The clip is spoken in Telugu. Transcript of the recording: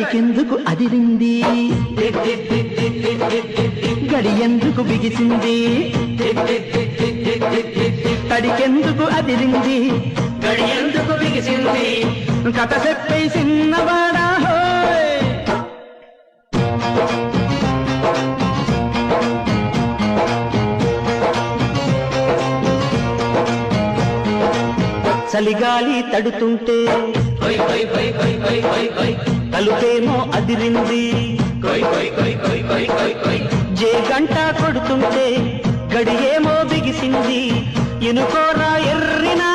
కడికెందుకు అదిరింది గడియందుకు బిగిసింది కడికెందుకు అదిరింది గడియందుకు బిగిసింది కథ చెప్పే చిన్నవాడా హోయ్ చలిగాలి తడుతుంటే కొయ్ కొయ్ కొయ్ కొయ్ కొయ్ కొయ్ కొయ్ తలుపేమో అదిరింది కొయ్ కొయ్ కొయ్ కొయ్ కొయ్ కొయ్ కొయ్ జే గంట కొడుతుంటే గడియేమో బిగిసింది ఇనుకోరా ఎర్రినా